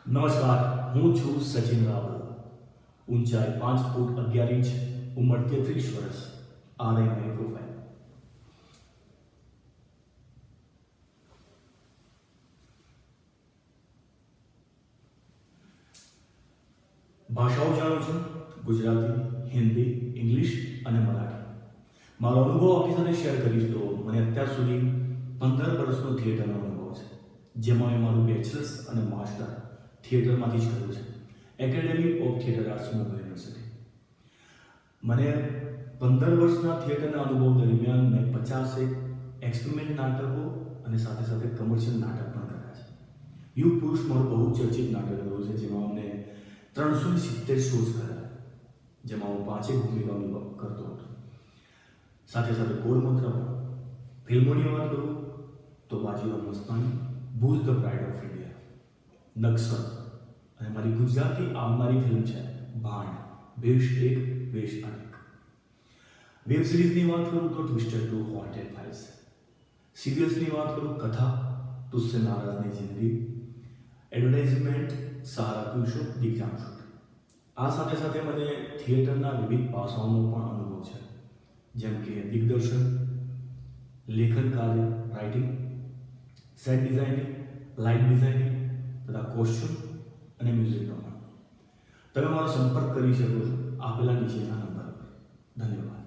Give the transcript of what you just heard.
નમસ્કાર, હું છું સચિન રાવલ. ઊંચાઈ 5 ફૂટ 11 ઇંચ, ઉંમર 33 વર્ષ. આ રહી મારી પ્રોફાઇલ. ભાષાઓ જાણું છું: ગુજરાતી, હિન્દી, ઇંગ્લિશ અને મરાઠી. મારો અનુભવ આપની સાથે શેર કરીશ તો મને અત્યાર સુધી 15 વર્ષનો થિયેટરનો અનુભવ છે, જેમાં મેં મારું બેચલર્સ અને માસ્ટર થિયેટરમાંથી જ કર્યું છે, academy of theatre arts Mumbai university. મને 15 વર્ષના થિયેટરના અનુભવ દરમિયાન મેં 50 એક્સપેરિમેન્ટ નાટકો અને સાથે સાથે કમર્શિયલ નાટક પણ કર્યા છે. યુગ પુરુષ મારું બહુ ચર્ચિત નાટક રહ્યું છે, જેમાં અમને 370 શોઝ કર્યા, જેમાં હું 5 ભૂમિકાઓ કરતો હતો. સાથે સાથે ગોળમંત્ર પણ. ફિલ્મોની વાત કરું તો Bajirao Mastani, Bhuj the pride of India, Naxal અને મારી ગુજરાતી આવનારી ફિલ્મ છે ભાંડ, વેશ એક વેશ અનેક. વેબ સિરીઝની વાત કરું તો ટ્વિસ્ટેડ 2 હોન્ટેડ ફાઇલ્સ. સિરિયલ્સની વાત કરું કથા, તુસ્સે નારાઝની જિંદગી, advertisement, Sahara to show, Digjam show. આ સાથે સાથે મને થિયેટરના વિવિધ પાસાઓનો પણ અનુભવ છે, જેમ કે દિગ્દર્શન, લેખન કાર્ય, writing, set designing, light designing તથા કોસ્ચ્યુમ અને મ્યુઝિકનો પણ. તમે મારો સંપર્ક કરી શકો છો આપેલા નીચેના નંબર પર. ધન્યવાદ.